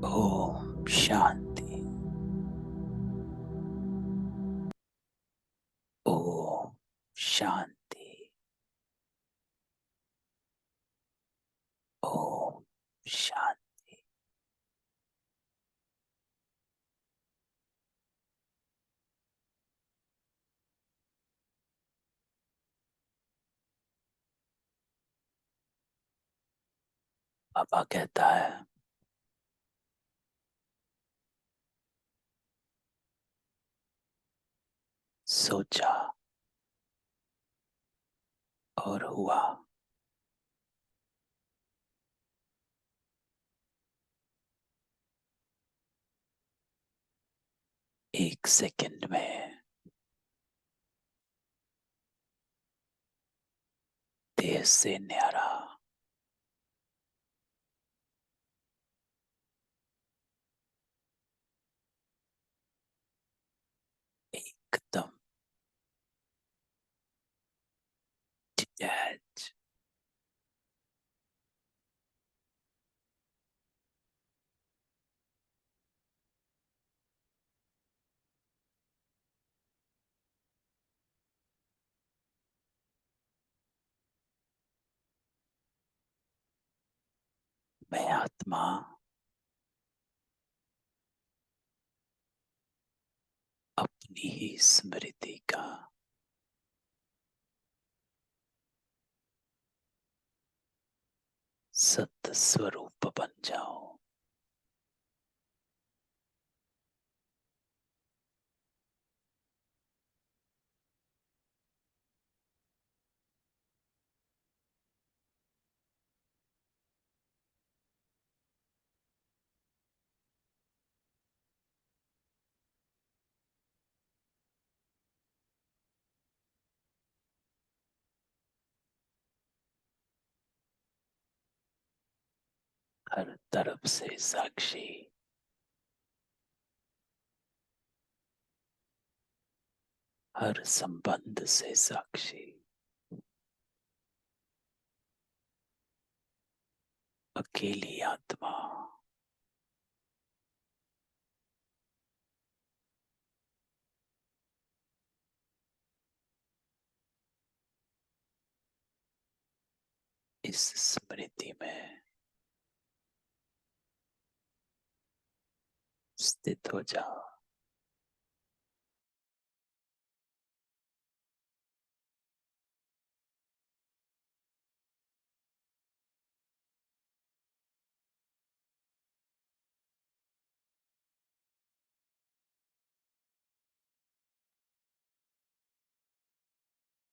ओम शांति। ओम शांति। ओम शांति। बाबा कहता है सोचा और हुआ। एक सेकंड में देर से न्यारा एकदम डिटैच मैं आत्मा अपनी अपनी ही स्मृति का सत्य स्वरूप बन जाओ। हर तरफ से साक्षी, हर संबंध से साक्षी, अकेली आत्मा। इस स्मृति में स्थित हो जाओ।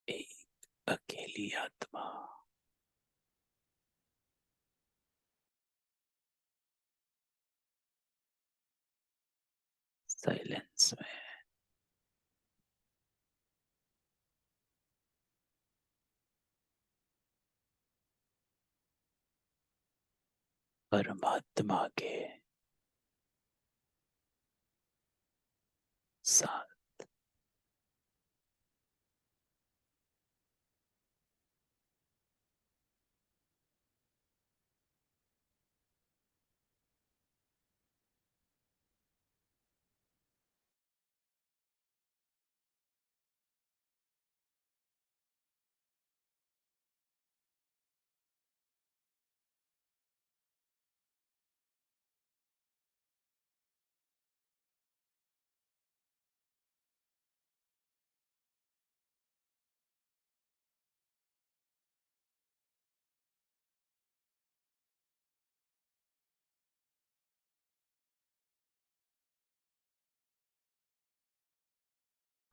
एक अकेली आत्मा साइलेंस में परमात्मा के साथ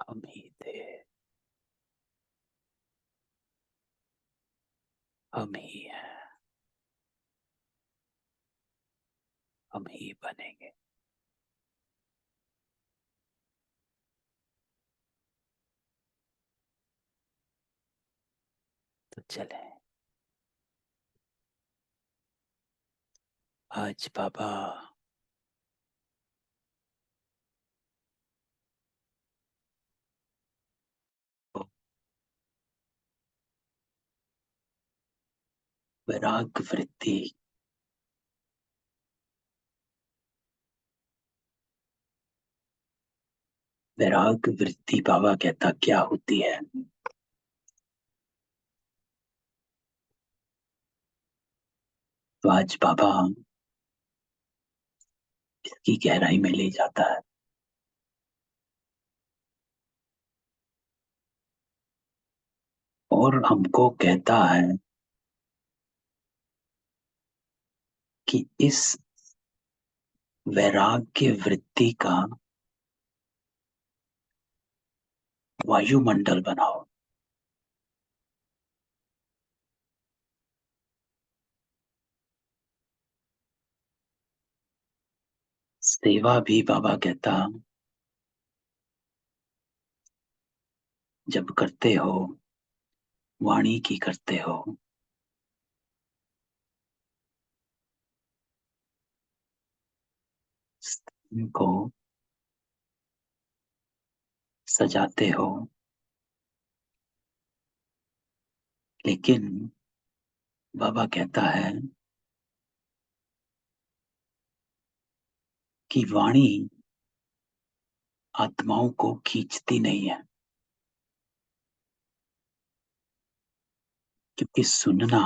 हम ही थे, हम ही हैं, हम ही बनेंगे। तो चले आज बाबा को वैराग वृत्ति, वैराग वृत्ति बाबा कहता क्या होती है। तो आज बाबा इसकी गहराई में ले जाता है। और हमको कहता है कि इस वैराग्य वृत्ति का वायुमंडल बनाओ। सेवा भी बाबा कहता जब करते हो, वाणी की करते हो, स्थान को सजाते हो, लेकिन बाबा कहता है कि वाणी आत्माओं को खींचती नहीं है, क्योंकि सुनना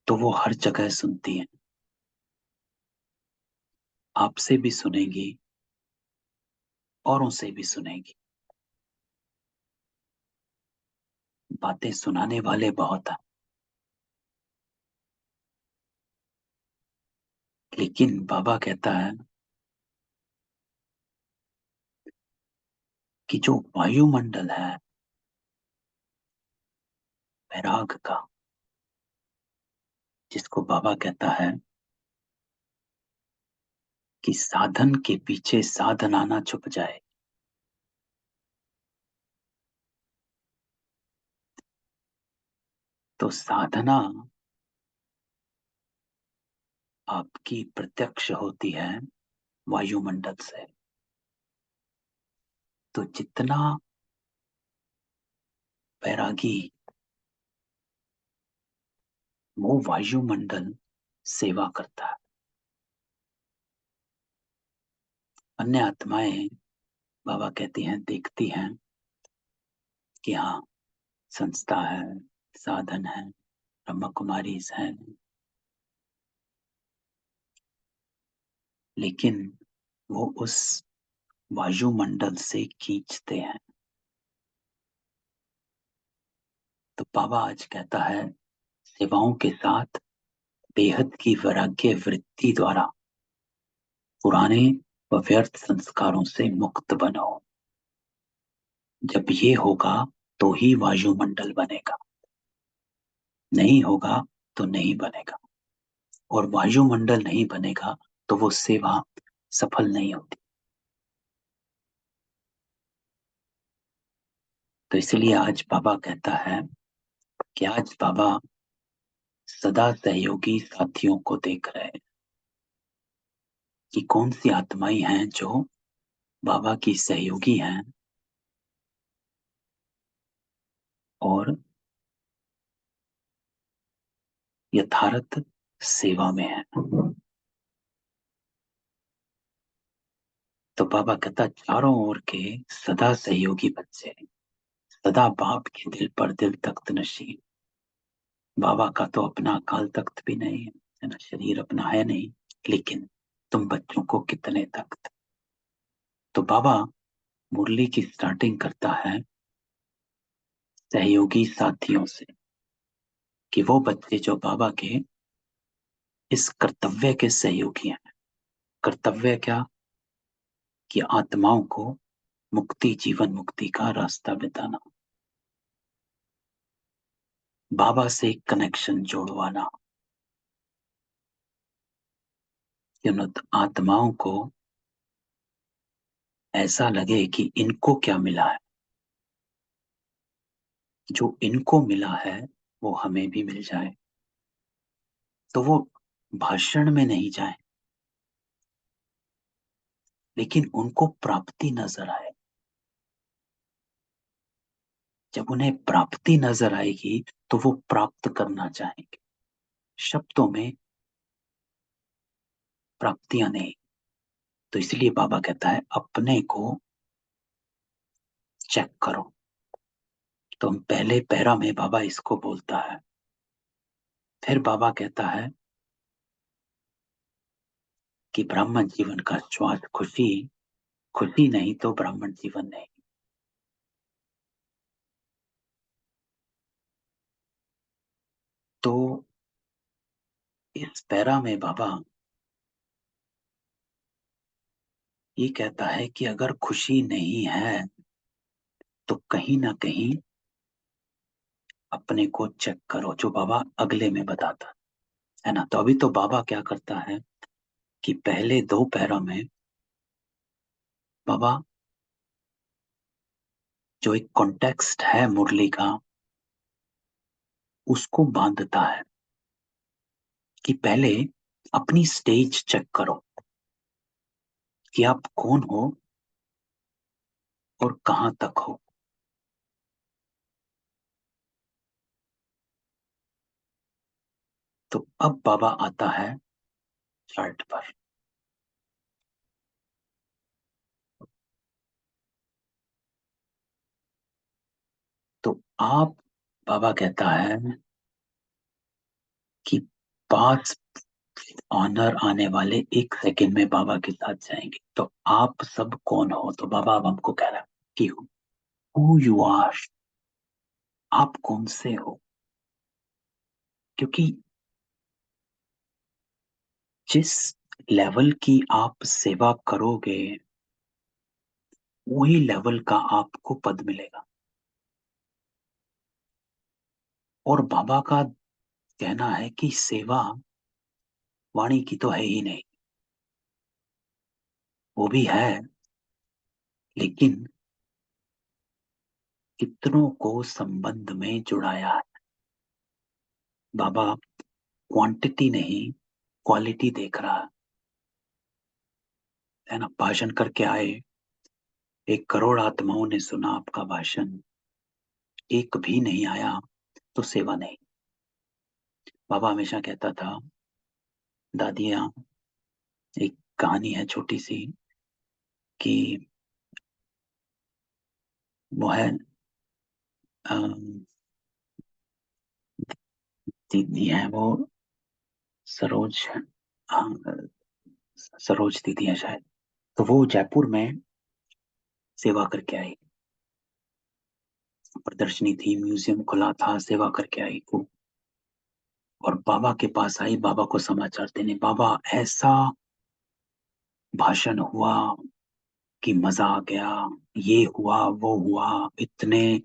तो वो हर जगह सुनती है। आपसे भी सुनेगी, औरों से भी सुनेगी। बातें सुनाने वाले बहुत हैं, लेकिन बाबा कहता है कि जो वायुमंडल है वैराग का, जिसको बाबा कहता है कि साधन के पीछे साधना ना छुप जाए, तो साधना आपकी प्रत्यक्ष होती है वायुमंडल से। तो जितना वैरागी वो वायुमंडल सेवा करता है, अन्य आत्माएं बाबा कहती हैं देखती हैं कि हाँ संस्था है, साधन है, ब्रह्म कुमारी है, लेकिन वो उस वायुमंडल से खींचते हैं। तो बाबा आज कहता है सेवाओं के साथ बेहद की वैराग्य वृत्ति द्वारा पुराने व व्यर्थ संस्कारों से मुक्त बनो। जब ये होगा तो ही वायुमंडल बनेगा, नहीं होगा तो नहीं बनेगा। और वायुमंडल नहीं बनेगा तो वो सेवा सफल नहीं होती। तो इसलिए आज बाबा कहता है कि आज बाबा सदा सहयोगी साथियों को देख रहे हैं कि कौन सी आत्माएं हैं जो बाबा की सहयोगी हैं और यथार्थ सेवा में है। तो बाबा कहता चारों ओर के सदा सहयोगी बच्चे, सदा बाप के दिल पर दिल तख्त नशीन। बाबा का तो अपना अकाल तख्त भी नहीं है ना, शरीर अपना है नहीं, लेकिन तुम बच्चों को कितने तख्त। तो बाबा मुरली की स्टार्टिंग करता है सहयोगी साथियों से, कि वो बच्चे जो बाबा के इस कर्तव्य के सहयोगी हैं। कर्तव्य क्या? कि आत्माओं को मुक्ति, जीवन मुक्ति का रास्ता बताना, बाबा से कनेक्शन जोड़वाना, कि उन आत्माओं को ऐसा लगे कि इनको क्या मिला है, जो इनको मिला है वो हमें भी मिल जाए। तो वो भाषण में नहीं जाए, लेकिन उनको प्राप्ति नजर आए। जब उन्हें प्राप्ति नजर आएगी तो वो प्राप्त करना चाहेंगे। शब्दों में प्राप्तियां नहीं। तो इसलिए बाबा कहता है अपने को चेक करो। तो हम पहले पैरा में बाबा इसको बोलता है। फिर बाबा कहता है कि ब्राह्मण जीवन का श्वास खुशी, खुशी नहीं तो ब्राह्मण जीवन नहीं। तो इस पैरा में बाबा ये कहता है कि अगर खुशी नहीं है तो कहीं ना कहीं अपने को चेक करो, जो बाबा अगले में बताता है ना। तो अभी तो बाबा क्या करता है कि पहले दो पैरा में बाबा जो एक कॉन्टेक्स्ट है मुरली का उसको बांधता है, कि पहले अपनी स्टेज चेक करो कि आप कौन हो और कहां तक हो। तो अब बाबा आता है चार्ट पर। तो आप, बाबा कहता है कि पास्ट, ऑनर आने वाले 1 सेकंड में बाबा के साथ जाएंगे। तो आप सब कौन हो? तो बाबा अब हमको कह रहा है कि हु यू आर, आप कौन से हो। क्योंकि जिस लेवल की आप सेवा करोगे वही लेवल का आपको पद मिलेगा। और बाबा का कहना है कि सेवा वाणी की तो है ही नहीं, वो भी है, लेकिन कितनों को संबंध में जुड़ाया है। बाबा क्वांटिटी नहीं, क्वालिटी देख रहा है ना। भाषण करके आए, 1 करोड़ आत्माओं ने सुना आपका भाषण, एक भी नहीं आया तो सेवा नहीं। बाबा हमेशा कहता था, दादियाँ, एक कहानी है छोटी सी कि वो है दीदी है वो, सरोज, हाँ, सरोज दीदी है शायद। तो वो जयपुर में सेवा करके आई, प्रदर्शनी थी, म्यूजियम खुला था, सेवा करके आई वो। और बाबा के पास आई, बाबा को समाचार देने। बाबा, ऐसा भाषण हुआ कि मजा आ गया, ये हुआ वो हुआ, इतने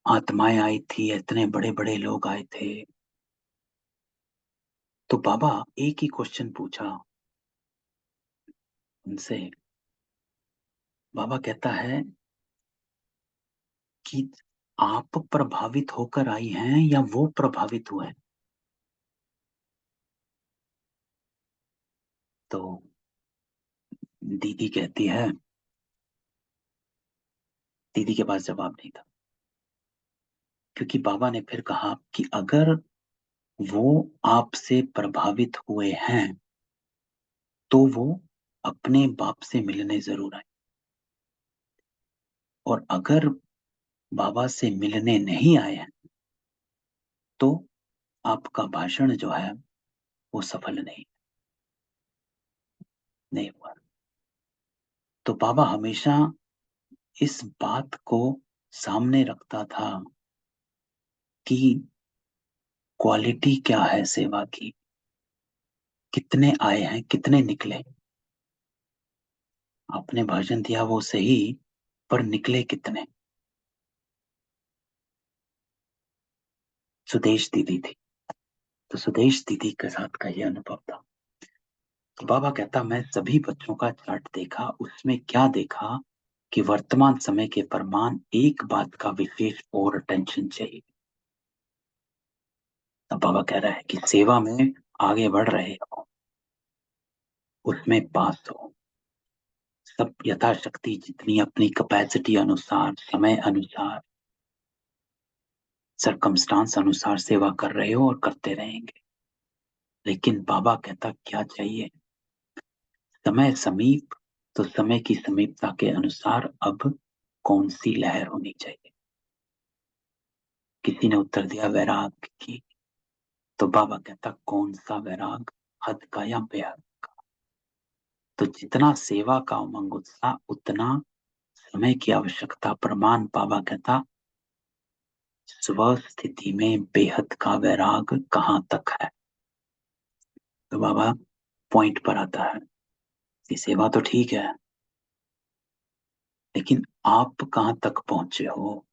आत्माएं आई थी, इतने बड़े बड़े लोग आए थे। तो बाबा एक ही क्वेश्चन पूछा उनसे। बाबा कहता है कि आप प्रभावित होकर आई हैं या वो प्रभावित हुए हैं? तो दीदी कहती है, दीदी के पास जवाब नहीं था। क्योंकि बाबा ने फिर कहा कि अगर वो आपसे प्रभावित हुए हैं तो वो अपने बाप से मिलने जरूर आए। और अगर बाबा से मिलने नहीं आए हैं तो आपका भाषण जो है वो सफल नहीं हुआ। तो बाबा हमेशा इस बात को सामने रखता था कि क्वालिटी क्या है सेवा की, कितने आए हैं, कितने निकले। आपने भाषण दिया वो सही, पर निकले कितने? सुदेश दीदी थी, तो सुदेश दीदी के साथ का ये अनुभव था। तो बाबा कहता, मैं सभी बच्चों का चार्ट देखा, उसमें क्या देखा कि वर्तमान समय के फरमान एक बात का विशेष और अटेंशन चाहिए। अब बाबा कह रहा है कि सेवा में आगे बढ़ रहे हो, उसमें पास हो, सब यथाशक्ति जितनी अपनी कैपेसिटी अनुसार, समय अनुसार, सरकमस्टांस अनुसार सेवा कर रहे हो और करते रहेंगे। लेकिन बाबा कहता क्या चाहिए? समय समीप, तो समय की समीपता के अनुसार अब कौन सी लहर होनी चाहिए? किसी ने उत्तर दिया वैराग की। तो बाबा कहता कौन सा वैराग, हद का या बेहद का? तो जितना सेवा का उमंग उत्साह उतना समय की आवश्यकता। प्रमाण बाबा कहता स्व स्थिति में बेहद का वैराग कहाँ तक है। तो बाबा पॉइंट पर आता है कि सेवा तो ठीक है, लेकिन आप कहाँ तक पहुंचे हो?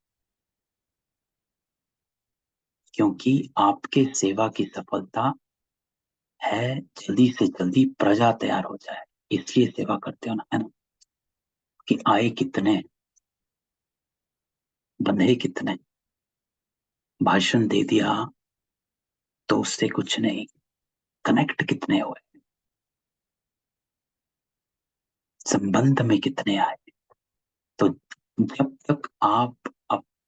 क्योंकि आपके सेवा की सफलता है जल्दी से जल्दी प्रजा तैयार हो जाए, इसलिए सेवा करते हो ना, है ना। कि आए कितने, बंधे कितने, भाषण दे दिया तो उससे कुछ नहीं, कनेक्ट कितने हुए, संबंध में कितने आए। तो जब तक आप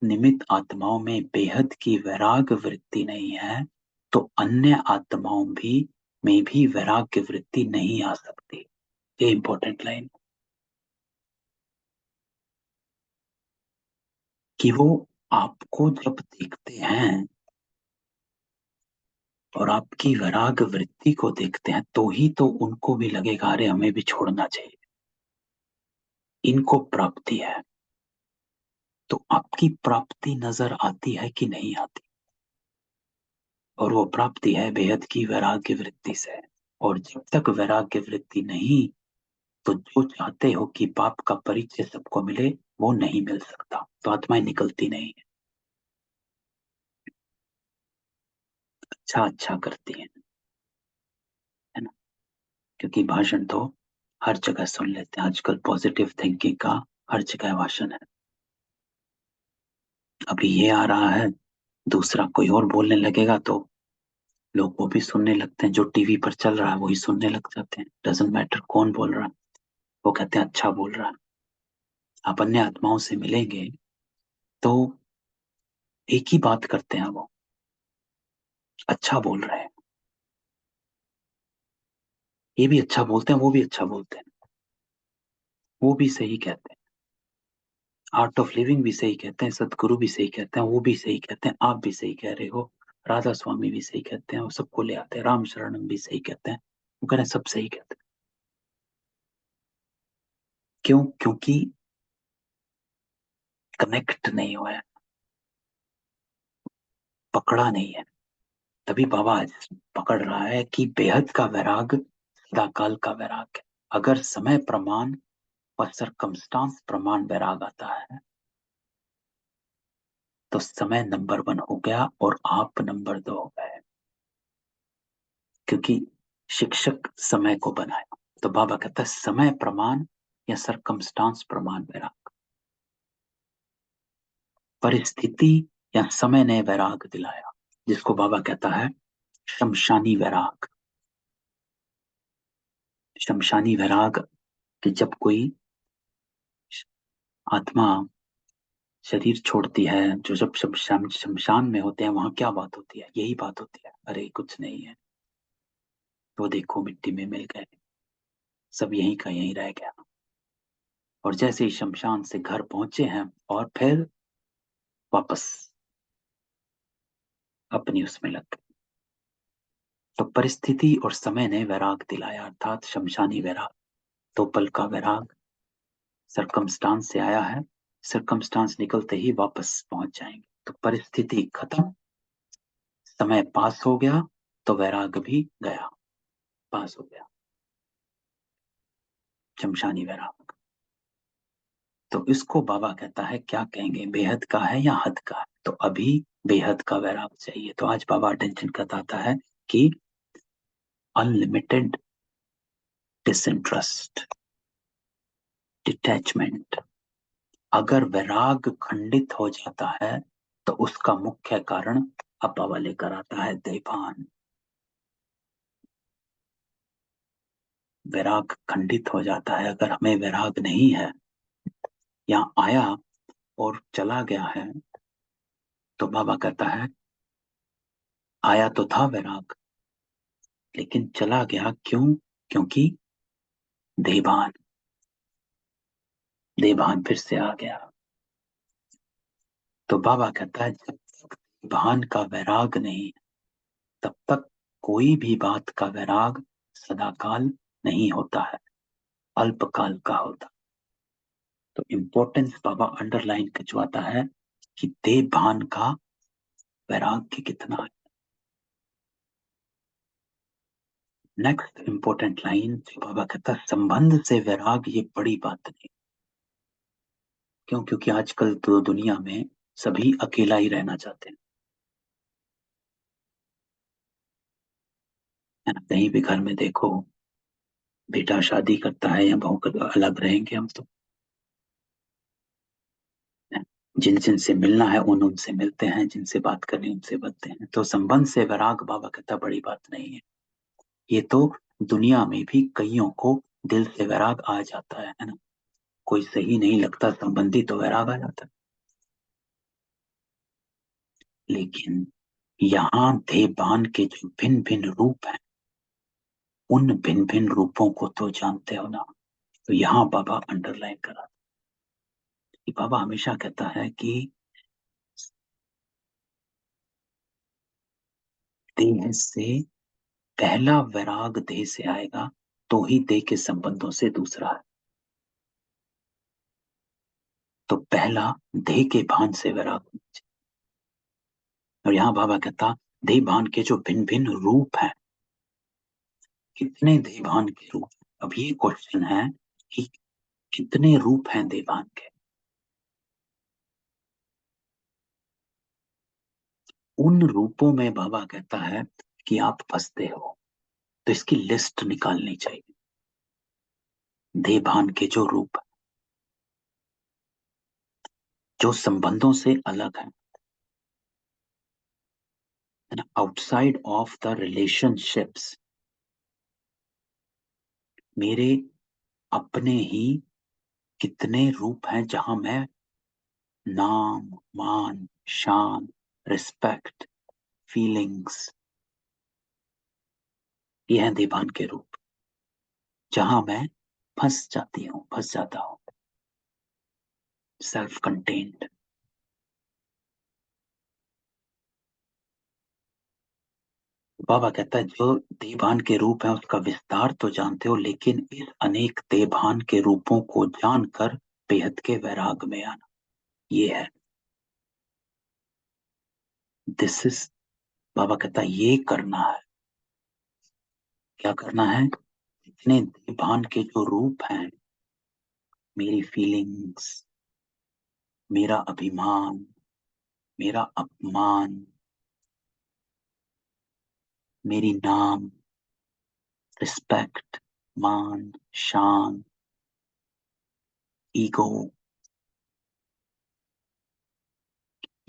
निमित्त आत्माओं में बेहद की वैराग वृत्ति नहीं है तो अन्य आत्माओं भी में भी वैराग्य वृत्ति नहीं आ सकती। ये इंपॉर्टेंट लाइन, कि वो आपको जब देखते हैं और आपकी वैराग वृत्ति को देखते हैं तो ही तो उनको भी लगेगा अरे हमें भी छोड़ना चाहिए, इनको प्राप्ति है। तो आपकी प्राप्ति नजर आती है कि नहीं आती? और वो प्राप्ति है बेहद की वैराग्य वृत्ति से। और जब तक वैराग्य वृत्ति नहीं, तो जो चाहते हो कि पाप का परिचय सबको मिले, वो नहीं मिल सकता, तो आत्माएं निकलती नहीं है। अच्छा अच्छा करती है ना? क्योंकि भाषण तो हर जगह सुन लेते हैं आजकल, पॉजिटिव थिंकिंग का हर जगह भाषण है। अभी ये आ रहा है, दूसरा कोई और बोलने लगेगा तो लोग वो भी सुनने लगते हैं, जो टीवी पर चल रहा है वही सुनने लग जाते हैं, डजेंट मैटर कौन बोल रहा है, वो कहते हैं अच्छा बोल रहा है। आप अन्य आत्माओं से मिलेंगे तो एक ही बात करते हैं, वो अच्छा बोल रहे हैं, ये भी अच्छा बोलते हैं, वो भी अच्छा बोलते हैं, वो भी सही कहते हैं, आर्ट ऑफ लिविंग भी सही कहते हैं, सदगुरु भी सही कहते हैं, वो भी सही कहते हैं, आप भी सही कह रहे हो, राधा स्वामी भी सही कहते हैं, वो सबको ले आते हैं, राम शरणम भी सही कहते हैं, वो कह रहे हैं सब सही कहते हैं। क्यों? क्योंकि कनेक्ट नहीं हुआ है, पकड़ा नहीं है। तभी बाबा आज पकड़ रहा है कि बेहद का वैराग सदाकाल का वैराग है। अगर समय प्रमाण और सरकमस्टांस प्रमाण वैराग आता है तो समय नंबर 1 हो गया और आप नंबर 2 हो गए, क्योंकि शिक्षक समय को बनाया। तो बाबा कहता है समय प्रमाण या सरकमस्टांस प्रमाण वैराग, परिस्थिति या समय ने वैराग दिलाया, जिसको बाबा कहता है शमशानी वैराग। शमशानी वैराग कि जब कोई आत्मा शरीर छोड़ती है, जो जब शमशान में होते हैं वहां क्या बात होती है? यही बात होती है, अरे कुछ नहीं है, तो देखो मिट्टी में मिल गए, सब यहीं का यहीं रह गया। और जैसे ही शमशान से घर पहुंचे हैं और फिर वापस अपनी उसमें लग गए। तो परिस्थिति और समय ने वैराग दिलाया, अर्थात शमशानी वैराग। तो पल का वैराग सरकमस्टांस से आया है, सरकमस्टांस निकलते ही वापस पहुंच जाएंगे। तो परिस्थिति खत्म, समय पास हो गया, तो वैराग भी गया, पास हो गया, शमशानी वैराग। तो इसको बाबा कहता है क्या कहेंगे, बेहद का है या हद का है? तो अभी बेहद का वैराग चाहिए। तो आज बाबा अटेंशन बताता है कि अनलिमिटेड डिसइंटरेस्ट, डिटैचमेंट। अगर वैराग खंडित हो जाता है तो उसका मुख्य कारण अब बाबा लेकर आता है देवान। वैराग खंडित हो जाता है, अगर हमें वैराग नहीं है या आया और चला गया है, तो बाबा कहता है आया तो था वैराग लेकिन चला गया क्यों? क्योंकि देवान, देवान फिर से आ गया। तो बाबा कहता है जब तक देवान का वैराग नहीं, तब तक कोई भी बात का वैराग सदाकाल नहीं होता है, अल्पकाल का होता। तो इम्पोर्टेंस बाबा अंडरलाइन खिंचवाता है कि देवान का वैराग्य कितना है। नेक्स्ट इंपॉर्टेंट लाइन जो बाबा कहता है संबंध से वैराग, ये बड़ी बात नहीं। क्यों? क्योंकि आजकल तो दुनिया में सभी अकेला ही रहना चाहते हैं, है ना? कहीं भी घर में देखो, बेटा शादी करता है या बहू का, अलग रहेंगे हम तो, जिन जिन से मिलना है उन उनसे मिलते हैं, जिनसे बात करनी उनसे बनते हैं। तो संबंध से वैराग बाबा कहता बड़ी बात नहीं है। ये तो दुनिया में भी कईयों को दिल से वैराग आ जाता है ना? कोई सही नहीं लगता संबंधी तो वैराग आ जाता है। लेकिन यहाँ देवभान के जो भिन्न भिन्न रूप हैं, उन भिन्न भिन्न रूपों को तो जानते हो ना? तो यहाँ बाबा अंडरलाइन करा कि बाबा हमेशा कहता है कि देह से पहला वैराग देह से आएगा तो ही देह के संबंधों से दूसरा है। तो पहला देह के भान से वैराग होना चाहिए। और यहाँ बाबा कहता देह भान के जो भिन्न भिन्न रूप हैं, कितने देह भान के रूप हैं? अब ये क्वेश्चन है कि कितने रूप हैं देह भान के। उन रूपों में बाबा कहता है कि आप फंसते हो, तो इसकी लिस्ट निकालनी चाहिए। देह भान के जो रूप जो संबंधों से अलग है ना, आउटसाइड ऑफ द रिलेशनशिप्स, मेरे अपने ही कितने रूप हैं जहां मैं नाम, मान, शान, रिस्पेक्ट, फीलिंग्स, ये हैं देवान के रूप, जहां मैं फंस जाती हूँ, फंस जाता हूँ। Self contained. बाबा कहता है जो देवान के रूप है उसका विस्तार तो जानते हो, लेकिन इस अनेक देवान के रूपों को जानकर बेहद के वैराग में आना, ये है। दिस इज, बाबा कहता है ये करना है। क्या करना है? इतने देवान के जो रूप हैं, मेरी फीलिंग्स, मेरा अभिमान, मेरा अपमान, मेरी नाम, रिस्पेक्ट, मान, शान, ईगो,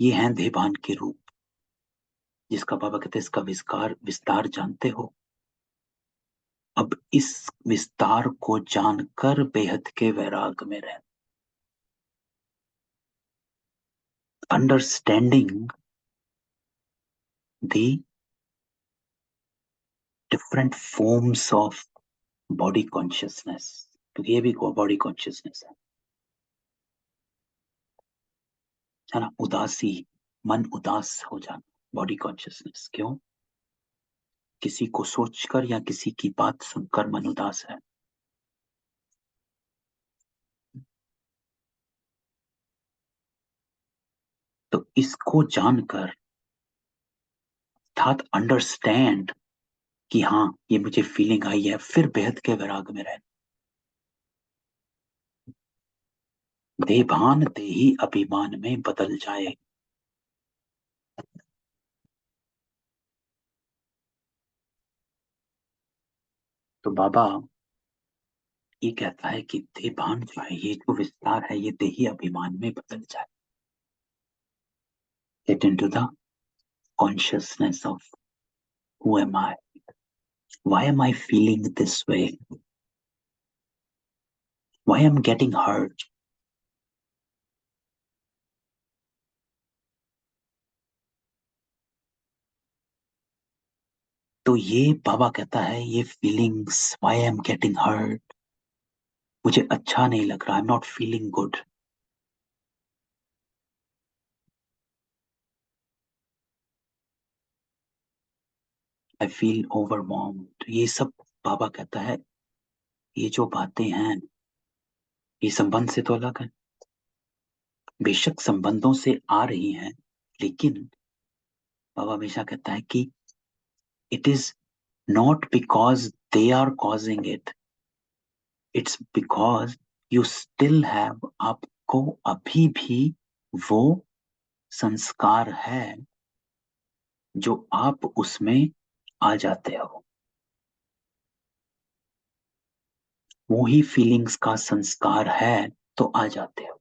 ये हैं देवान के रूप, जिसका बाबा कहते हैं इसका विस्तार विस्तार जानते हो। अब इस विस्तार को जानकर बेहद के वैराग में रह, understanding the different forms of body consciousness, क्योंकि ये भी बॉडी कॉन्शियसनेस है ना। उदासी, मन उदास हो जाना, बॉडी कॉन्शियसनेस। क्यों? किसी को सोचकर या किसी की बात सुनकर मन उदास है। तो इसको जानकर, अर्थात अंडरस्टैंड कि हाँ ये मुझे फीलिंग आई है, फिर बेहद के वैराग में रहना। देभान देही अभिमान में बदल जाए। तो बाबा ये कहता है कि देभान जो है, ये जो विस्तार है, ये देही अभिमान में बदल जाए। Get into the consciousness of who am I, why am I feeling this way, why am getting hurt. तो ये बाबा कहता है ये feelings, why I am getting hurt, मुझे अच्छा नहीं लग रहा, I am not feeling good, I feel overwhelmed, ये सब बाबा कहता है ये जो बातें हैं ये संबंध से तो अलग है। बेशक संबंधों से आ रही हैं, लेकिन बाबा हमेशा कहता है कि it is not because they are causing it, it's because you still have, आपको अभी भी वो संस्कार है जो आप उसमें आ जाते हो, वो ही फीलिंग्स का संस्कार है तो आ जाते हो।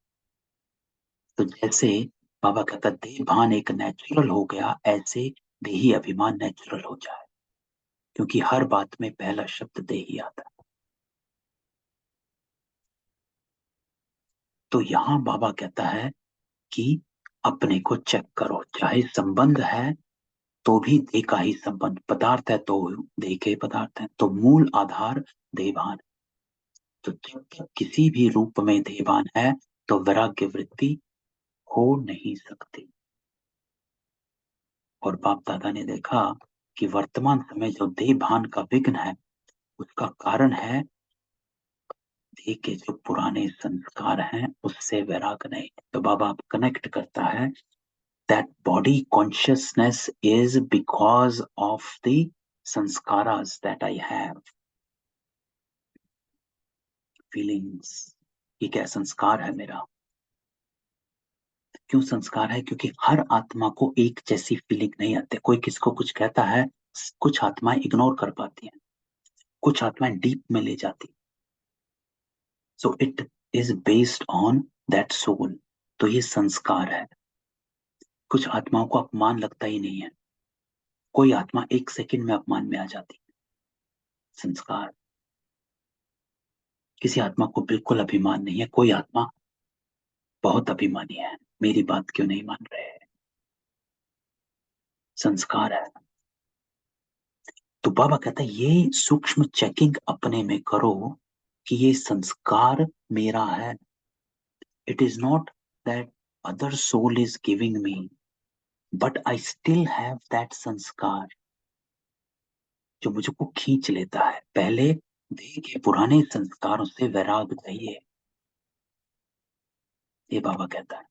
तो जैसे बाबा कहता देह भान एक नेचुरल हो गया, ऐसे देही अभिमान नेचुरल हो जाए, क्योंकि हर बात में पहला शब्द देही आता है। तो यहां बाबा कहता है कि अपने को चेक करो, चाहे संबंध है तो भी देह का ही संबंध, पदार्थ है तो देह के पदार्थ है, तो मूल आधार देहभान। तो जब तक किसी भी रूप में देहभान है तो वैराग्य वृत्ति हो नहीं सकती। और बाप दादा ने देखा कि वर्तमान समय जो देह भान का विघ्न है उसका कारण है देह के जो पुराने संस्कार हैं उससे वैराग नहीं। तो बाबा आप कनेक्ट करता है that body consciousness is because of the sanskaras that I have, feelings। ये क्या संस्कार है मेरा? क्यों संस्कार है? क्योंकि हर आत्मा को एक जैसी फीलिंग नहीं आती। कोई किसको कुछ कहता है, कुछ आत्माएं इग्नोर कर पाती हैं, कुछ आत्माएं डीप में ले जाती। So it is based on that soul. तो ये संस्कार है। कुछ आत्माओं को अपमान लगता ही नहीं है, कोई आत्मा एक सेकंड में अपमान में आ जाती है। संस्कार। किसी आत्मा को बिल्कुल अभिमान नहीं है, कोई आत्मा बहुत अभिमानी है, मेरी बात क्यों नहीं मान रहे? संस्कार है। तो बाबा कहता है ये सूक्ष्म चेकिंग अपने में करो कि ये संस्कार मेरा है। It is not that other soul is giving me, but I still have that संस्कार जो मुझको खींच लेता है। पहले देह के पुराने संस्कारों से वैराग चाहिए, ये बाबा कहता है।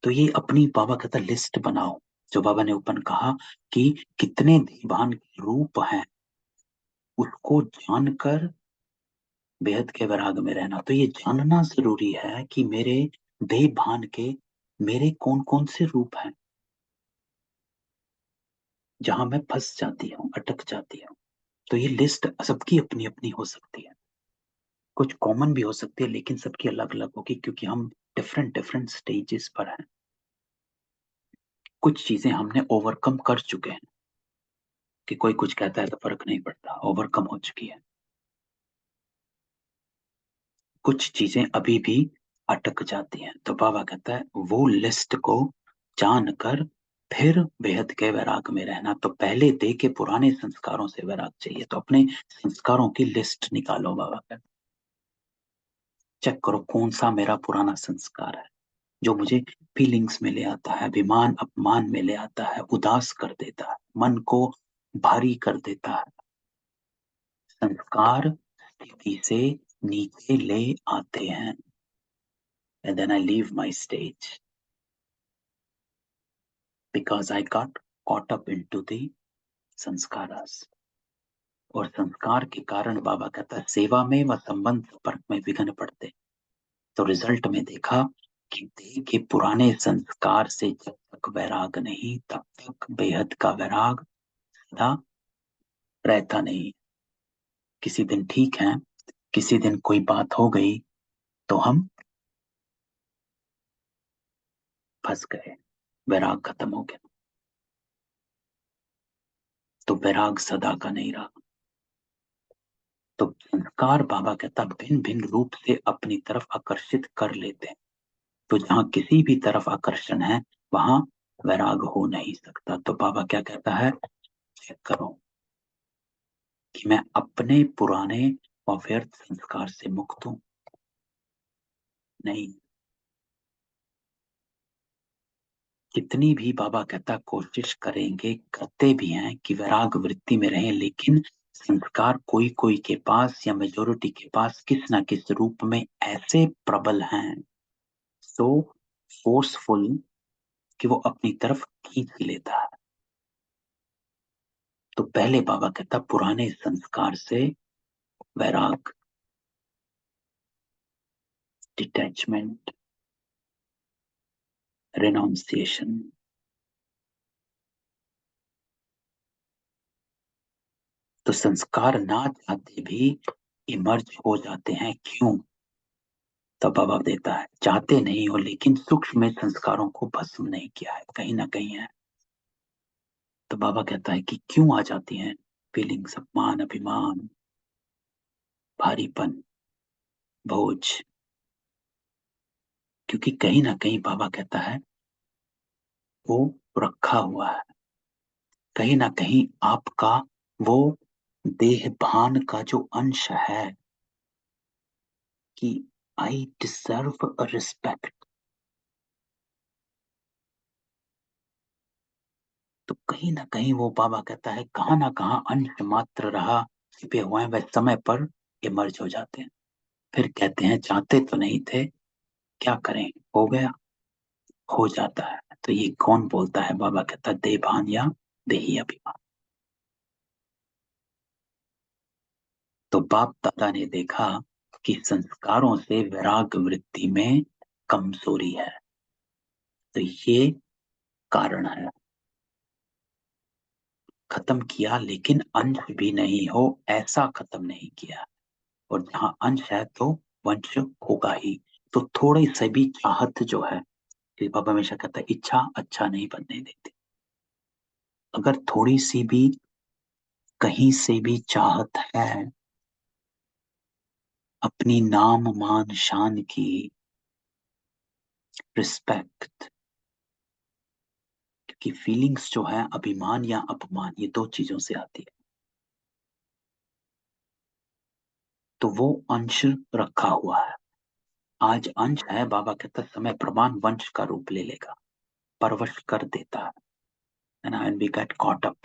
तो ये अपनी बाबा कहता लिस्ट बनाओ, जो बाबा ने ऊपर कहा कि कितने दीवान के रूप हैं उसको जानकर बेहद के वैराग में रहना। तो ये जानना जरूरी है कि मेरे देह भान के मेरे कौन कौन से रूप हैं जहां मैं फंस जाती हूँ, अटक जाती हूँ। तो ये लिस्ट सबकी अपनी अपनी हो सकती है, कुछ कॉमन भी हो सकती है, लेकिन सबकी अलग अलग होगी क्योंकि हम डिफरेंट डिफरेंट स्टेजेस पर हैं। कुछ चीजें हमने ओवरकम कर चुके हैं कि कोई कुछ कहता है तो फर्क नहीं पड़ता, ओवरकम हो चुकी है। कुछ चीजें अभी भी अटक जाती हैं। तो बाबा कहता है वो लिस्ट को जानकर फिर बेहद के वैराग में रहना। तो पहले दे के पुराने संस्कारों से वैराग चाहिए। तो अपने संस्कारों की लिस्ट निकालो, बाबा कहता चेक करो कौन सा मेरा पुराना संस्कार है जो मुझे फीलिंग्स में ले आता है, अभिमान अपमान में ले आता है, उदास कर देता है, मन को भारी कर देता है। संस्कार स्थिति से नीचे ले आते हैं। And then I leave my stage because I got caught up into the samskaras. और संस्कार के कारण बाबा कहता है सेवा में व संबंध संपर्क में विघ्न पड़ते। तो रिजल्ट में देखा कि देह के पुराने संस्कार से जब तक वैराग नहीं तब तक बेहद का वैराग सदा रहता नहीं। किसी दिन ठीक है, किसी दिन कोई बात हो गई तो हम फंस गए, वैराग खत्म हो गया। तो वैराग सदा का नहीं रहा। तो संस्कार बाबा कहता भिन्न भिन्न रूप से अपनी तरफ आकर्षित कर लेते हैं। तो जहां किसी भी तरफ आकर्षण है वहां वैराग हो नहीं सकता। तो बाबा क्या कहता है, चेक करो कि मैं अपने पुराने और व्यर्थ संस्कार से मुक्त हूं नहीं। कितनी भी बाबा कहता कोशिश करेंगे, करते भी हैं कि वैराग वृत्ति में रहें, लेकिन संस्कार कोई कोई के पास या मेजोरिटी के पास किस ना किस रूप में ऐसे प्रबल हैं, सो फोर्सफुल कि वो अपनी तरफ खींच लेता है। तो पहले बाबा कहता पुराने संस्कार से वैराग, डिटैचमेंट, रेनाउंसिएशन। तो संस्कार ना चाहते भी इमर्ज हो जाते हैं। क्यों? तो बाबा देता है चाहते नहीं हो लेकिन सूक्ष्म में संस्कारों को भस्म नहीं किया है, कहीं ना कहीं है। तो बाबा कहता है कि क्यों आ जाती हैं फीलिंग्स, अपमान, अभिमान, भारीपन, बोझ? क्योंकि कहीं ना कहीं बाबा कहता है वो रखा हुआ है, कहीं ना कहीं आपका वो देह भान का जो अंश है कि आई डिजर्व अ रिस्पेक्ट। तो कहीं ना कहीं वो बाबा कहता है कहाँ ना कहाँ अंश मात्र रहा छिपे हुए हैं, वह समय पर इमर्ज हो जाते हैं। फिर कहते हैं चाहते तो नहीं थे, क्या करें, हो गया, हो जाता है। तो ये कौन बोलता है? बाबा कहता है देभान या देही अभिमान। तो बाप दादा ने देखा कि संस्कारों से वैराग वृत्ति में कमजोरी है, तो ये कारण है। खत्म किया, लेकिन अंश भी नहीं हो ऐसा खत्म नहीं किया। और जहां अंश है तो वंश होगा ही। तो थोड़ी सी भी चाहत जो है, कि बाबा हमेशा कहता है इच्छा अच्छा नहीं बनने देती। अगर थोड़ी सी भी कहीं से भी चाहत है अपनी नाम मान शान की, रिस्पेक्ट, क्योंकि फीलिंग्स जो है अभिमान या अपमान ये दो चीजों से आती है, तो वो अंश रखा हुआ है। आज अंश है, बाबा कहता है समय प्रमाण वंश का रूप ले लेगा, परवश कर देता है ना। And we get caught up.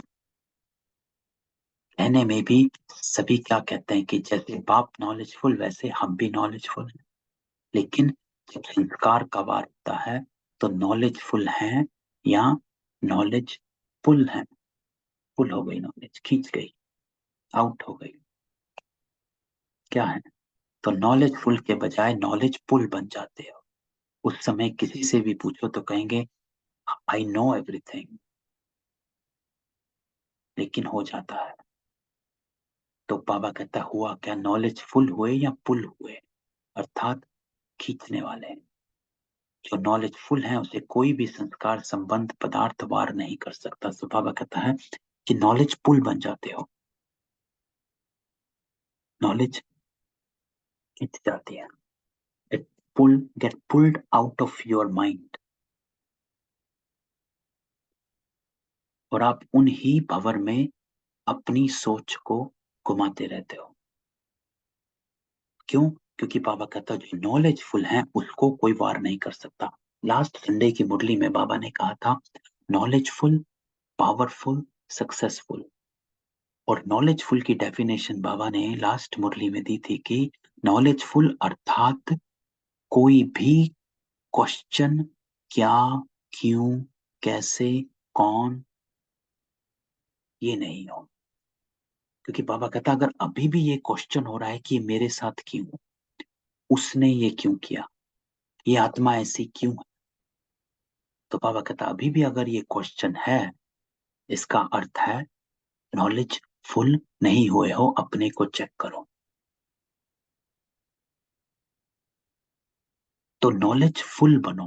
कहने में भी सभी क्या कहते हैं कि जैसे बाप नॉलेजफुल वैसे हम भी नॉलेजफुल हैं, लेकिन जब संस्कार का वार होता है तो नॉलेजफुल हैं या नॉलेज फुल है। फुल हो गई, नॉलेज खींच गई, आउट हो गई, क्या है? तो नॉलेज फुल के बजाय नॉलेज पुल बन जाते हो। उस समय किसी से भी पूछो तो कहेंगे आई नो एवरीथिंग, लेकिन हो जाता है। तो बाबा कहता हुआ क्या, नॉलेज फुल हुए या पुल हुए, अर्थात खींचने वाले। जो नॉलेजफुल है उसे कोई भी संस्कार संबंध पदार्थ वार नहीं कर सकता। तो बाबा कहता है कि नॉलेज पुल बन जाते हो, नॉलेज खींच जाती है, it pull get pulled out of your mind. और आप उन ही भंवर में अपनी सोच को घुमाते रहते हो। क्यों? क्योंकि बाबा कहता है जो नॉलेजफुल है उसको कोई वार नहीं कर सकता। लास्ट संडे की मुरली में बाबा ने कहा था नॉलेजफुल, पावरफुल, सक्सेसफुल। और नॉलेजफुल की डेफिनेशन बाबा ने लास्ट मुरली में दी थी कि नॉलेजफुल अर्थात कोई भी क्वेश्चन, क्या, क्यों, कैसे, कौन, ये नहीं हो। क्योंकि बाबा कहता अगर अभी भी ये क्वेश्चन हो रहा है कि ये मेरे साथ क्यों, उसने ये क्यों किया, ये आत्मा ऐसी क्यों है, तो बाबा कहता अभी भी अगर ये क्वेश्चन है, इसका अर्थ है नॉलेज फुल नहीं हुए हो, अपने को चेक करो। तो नॉलेज फुल बनो।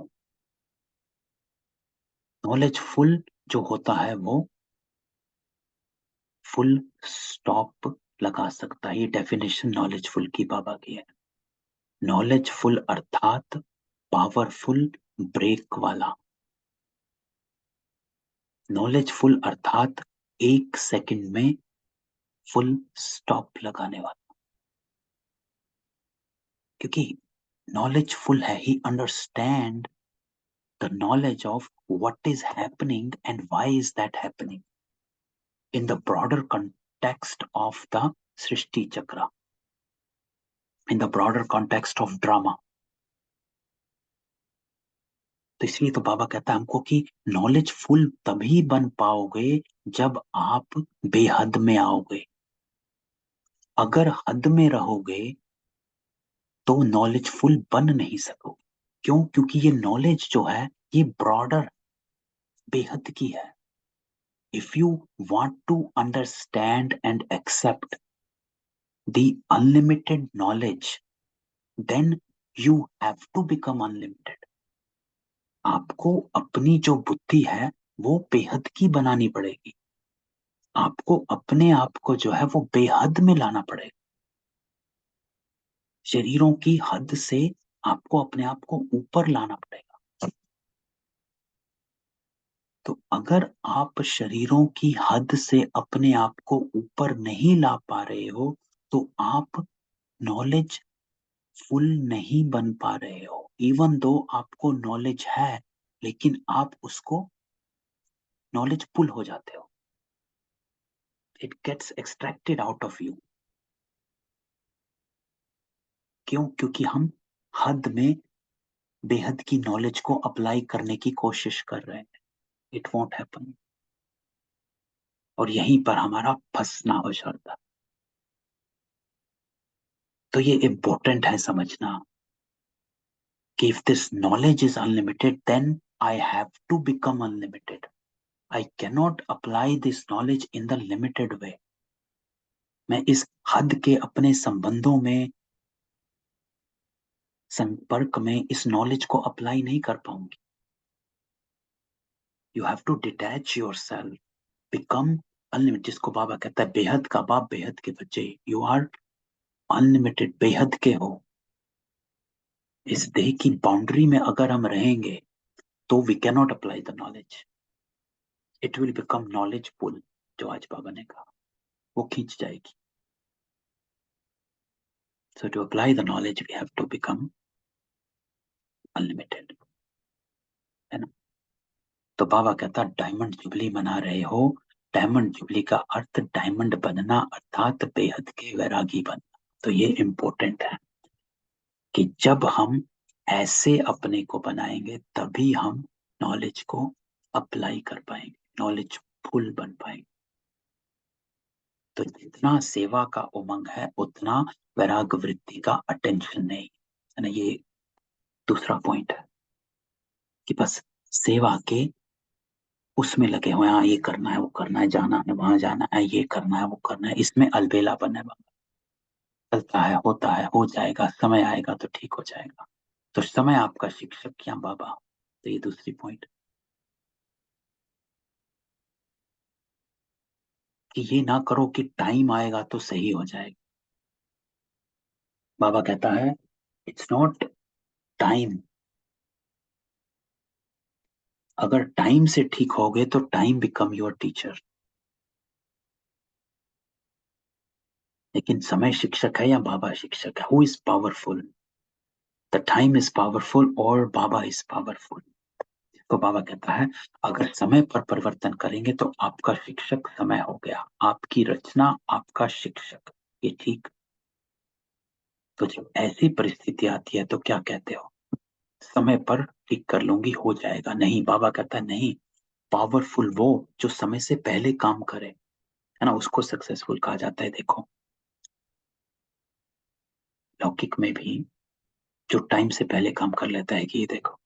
नॉलेज फुल जो होता है वो फुल स्टॉप लगा सकता है। ये डेफिनेशन नॉलेजफुल की बाबा की है। नॉलेजफुल अर्थात पावरफुल ब्रेक वाला। नॉलेजफुल अर्थात एक सेकंड में फुल स्टॉप लगाने वाला। क्योंकि नॉलेजफुल है, ही understand the knowledge of what is happening and why is that happening in the broader context of the सृष्टि चक्र, in the broader context of drama. तो इसलिए तो बाबा कहता है हमको कि नॉलेज फुल तभी बन पाओगे जब आप बेहद में आओगे। अगर हद में रहोगे तो नॉलेजफुल बन नहीं सकोगे। क्यों? क्योंकि ये नॉलेज जो है ये ब्रॉडर, बेहद की है। If you want to understand and accept the unlimited knowledge, then you have to become unlimited. आपको अपनी जो बुद्धि है वो बेहद की बनानी पड़ेगी। आपको अपने आप को जो है वो बेहद में लाना पड़ेगा। शरीरों की हद से आपको अपने आप को ऊपर लाना पड़ेगा। तो अगर आप शरीरों की हद से अपने आप को ऊपर नहीं ला पा रहे हो तो आप नॉलेज फुल नहीं बन पा रहे हो। इवन दो आपको नॉलेज है, लेकिन आप उसको नॉलेज पुल हो जाते हो, it gets extracted out of you. क्यों? क्योंकि हम हद में बेहद की नॉलेज को अप्लाई करने की कोशिश कर रहे हैं। It won't happen. और यहीं पर हमारा फंसना हो जाता। तो ये इम्पोर्टेंट है समझना कि if this knowledge is unlimited, then I have to become unlimited. I cannot apply this knowledge in the limited way. मैं इस हद के अपने संबंधों में, संपर्क में इस नॉलेज को अप्लाई नहीं कर पाऊंगी। You have to detach yourself, become unlimited. जिसको बाबा कहता है बेहद का बाप बेहद के बच्चे, यू आर अनलिमिटेड, बेहद के हो। इस देह की बाउंड्री में अगर हम रहेंगे तो we can not apply the knowledge, it will become knowledge pool, जो आज बाबा ने कहा, वो खींच जाएगी। So to apply the knowledge, we have to become unlimited, है ना। तो बाबा कहता डायमंड जुबली मना रहे हो, डायमंड जुबली का अर्थ डायमंड बनना अर्थात बेहद के वैरागी बनना। तो ये इंपॉर्टेंट है कि जब हम ऐसे अपने को बनाएंगे तभी हम नॉलेज को अप्लाई कर पाएंगे, नॉलेज फुल बन पाएंगे। तो जितना सेवा का उमंग है उतना वैराग वृत्ति का अटेंशन नहीं, है ना। ये दूसरा पॉइंट है कि बस सेवा के उसमें लगे हुए, हाँ ये करना है, वो करना है, जाना है, वहां जाना है, ये करना है, वो करना है, इसमें अलबेलापन है। चलता है, होता है, हो जाएगा, समय आएगा तो ठीक हो जाएगा। तो समय आपका शिक्षक या बाबा। तो ये दूसरी पॉइंट कि ये ना करो कि टाइम आएगा तो सही हो जाएगा। बाबा कहता है इट्स नॉट टाइम। अगर टाइम से ठीक हो गए तो टाइम बिकम योर टीचर। लेकिन समय शिक्षक है या बाबा शिक्षक है? Who is powerful? The time is powerful और बाबा इज पावरफुल। तो बाबा कहता है अगर समय पर परिवर्तन करेंगे तो आपका शिक्षक समय हो गया, आपकी रचना आपका शिक्षक। ये ठीक। तो जब ऐसी परिस्थिति आती है तो क्या कहते हो? समय पर ठीक कर लूंगी, हो जाएगा। नहीं, बाबा कहता है नहीं, पावरफुल वो जो समय से पहले काम करे, है ना, उसको सक्सेसफुल कहा जाता है। देखो लौकिक में भी जो टाइम से पहले काम कर लेता है, कि ये देखो,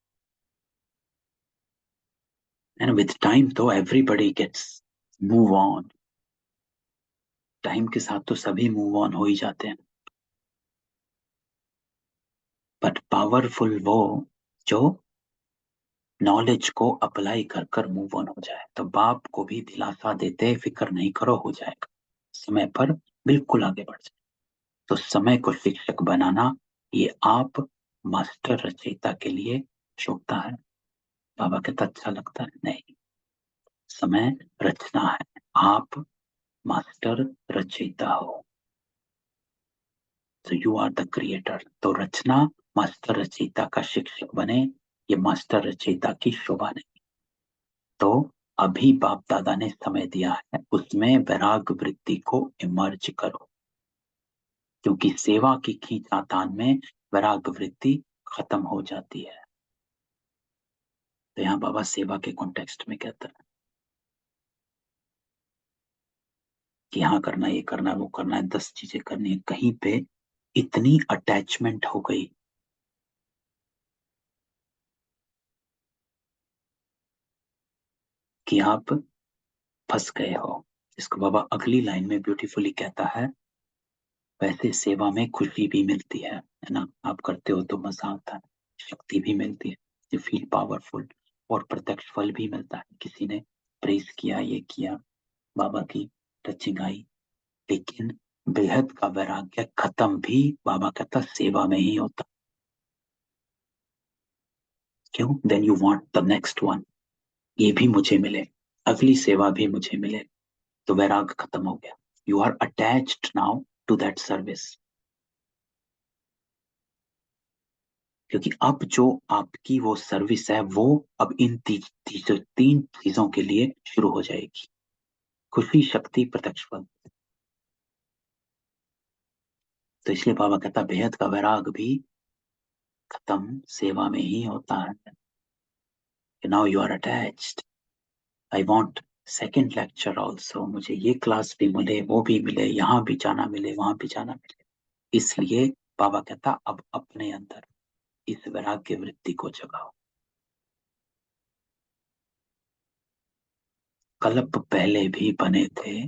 एंड विद टाइम तो everybody gets move on. Time के साथ तो सभी मूव ऑन हो ही जाते हैं। बट पावरफुल वो जो नॉलेज को अप्लाई कर कर मूव ऑन हो जाए। तो बाप को भी दिलासा देते फिक्र नहीं करो, हो जाएगा, समय पर बिल्कुल आगे बढ़ जाए। तो समय को शिक्षक बनाना ये आप मास्टर रचयिता के लिए शोभता है। बाबा कहता अच्छा लगता है? नहीं, समय रचना है, आप मास्टर रचयिता हो। तो यू आर द क्रिएटर। तो रचना मास्टर रचयिता का शिक्षक बने, ये मास्टर रचयिता की शोभा नहीं। तो अभी बाप दादा ने समय दिया है, उसमें वैराग वृत्ति को इमर्ज करो, क्योंकि सेवा की खींचातान में वैराग वृत्ति खत्म हो जाती है। तो यहाँ बाबा सेवा के कॉन्टेक्स्ट में कहता है कि हाँ करना, ये करना, वो करना है, 10 चीजें करनी है। कहीं पे इतनी अटैचमेंट हो गई कि आप फंस गए हो। इसको बाबा अगली लाइन में ब्यूटीफुली कहता है, वैसे सेवा में खुशी भी मिलती है ना। आप करते हो तो मजा आता है, शक्ति भी मिलती है, यू फील पावरफुल, और प्रत्यक्ष फल भी मिलता है। किसी ने प्रेस किया, ये किया, बाबा की टचिंग आई। लेकिन बेहद का वैराग्य खत्म भी बाबा कहता सेवा में ही होता। क्यों? Then you want the next one, ये भी मुझे मिले, अगली सेवा भी मुझे मिले। तो वैराग खत्म हो गया, you are attached now to that service. क्योंकि अब जो आपकी वो सर्विस है वो अब इन तीन चीजों के लिए शुरू हो जाएगी। खुशी, शक्ति, प्रत्यक्ष फल। तो इसलिए बाबा कहता बेहद का वैराग भी खत्म सेवा में ही होता है। Now you are attached, I want second lecture also, मुझे ये क्लास भी मिले, वो भी मिले, यहाँ भी जाना मिले, वहां भी जाना मिले। इसलिए बाबा कहता अब अपने अंदर इस वैराग्य वृत्ति को जगाओ। कल्प पहले भी बने थे,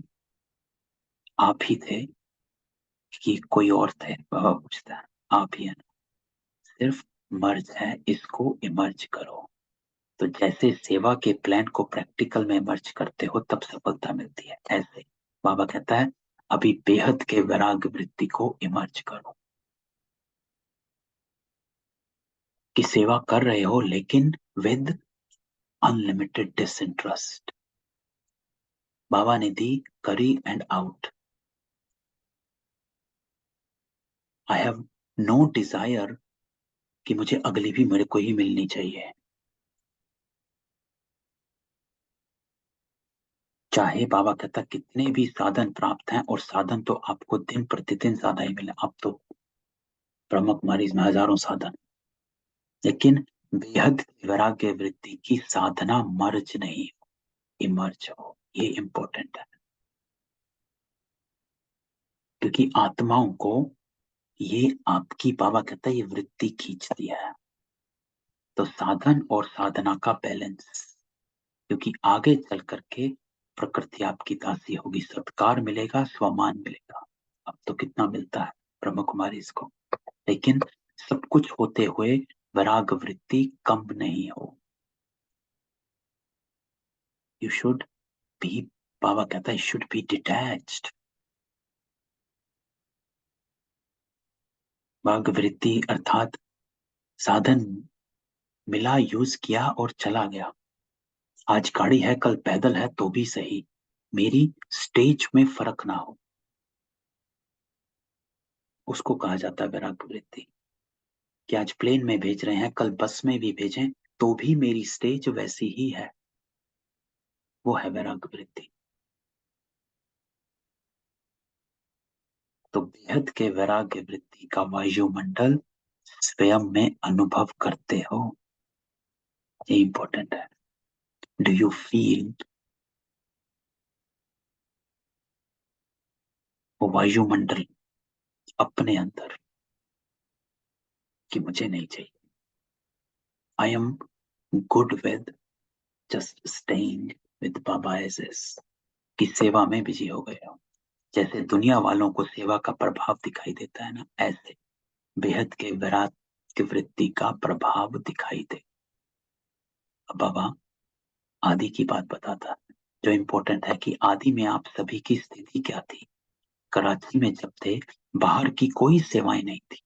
आप ही थे कि कोई और थे? बाबा पूछता है, आप ही है ना, सिर्फ मर्ज है, इसको इमर्ज करो। तो जैसे सेवा के प्लान को प्रैक्टिकल में मर्ज करते हो तब सफलता मिलती है, ऐसे बाबा कहता है अभी बेहद के वैराग वृत्ति को इमर्ज करो। कि सेवा कर रहे हो लेकिन विद अनलिमिटेड डिसइंटरेस्ट। बाबा ने दी करी and out. I have no desire कि मुझे अगली भी मेरे को ही मिलनी चाहिए। चाहे बाबा कहता कितने भी साधन प्राप्त हैं, और साधन तो आपको दिन प्रतिदिन ज्यादा ही मिले, अब तो ब्रह्म कुमारी में हजारों साधन, लेकिन बेहद वैराग्य वृत्ति की साधना मर्ज नहीं, इमर्ज हो। ये इंपॉर्टेंट है, क्योंकि आत्माओं को ये आपकी बाबा कहता है ये वृत्ति खींचती है। तो साधन और साधना का बैलेंस, क्योंकि आगे चल करके प्रकृति आपकी दासी होगी, सत्कार मिलेगा, स्वमान मिलेगा। अब तो कितना मिलता है ब्रह्म कुमारी इसको, लेकिन सब कुछ होते हुए वैराग वृत्ति कम नहीं हो। यू शुड बी, बाबा कहता है शुड बी डिटैच्ड। वैराग वृत्ति अर्थात साधन मिला, यूज किया और चला गया। आज गाड़ी है, कल पैदल है, तो भी सही, मेरी स्टेज में फर्क ना हो, उसको कहा जाता है वैराग्य वृत्ति। कि आज प्लेन में भेज रहे हैं, कल बस में भी भेजें तो भी मेरी स्टेज वैसी ही है, वो है वैराग्य वृत्ति। तो बेहद के वैराग्य वृत्ति का वायुमंडल स्वयं में अनुभव करते हो, ये इंपॉर्टेंट है। डू यू फील वो वायुमंडल अपने अंदर कि मुझे नहीं चाहिए, I am good with just staying with Baba as is, की सेवा में बिजी हो गए हो। जैसे दुनिया वालों को सेवा का प्रभाव दिखाई देता है ना, ऐसे बेहद के वैराग्य वृत्ति का प्रभाव दिखाई दे। अब बाबा आदि की बात बताता है, जो इम्पोर्टेंट है कि आदि में आप सभी की स्थिति क्या थी। कराची में जब थे, बाहर की कोई सेवाएं नहीं थी,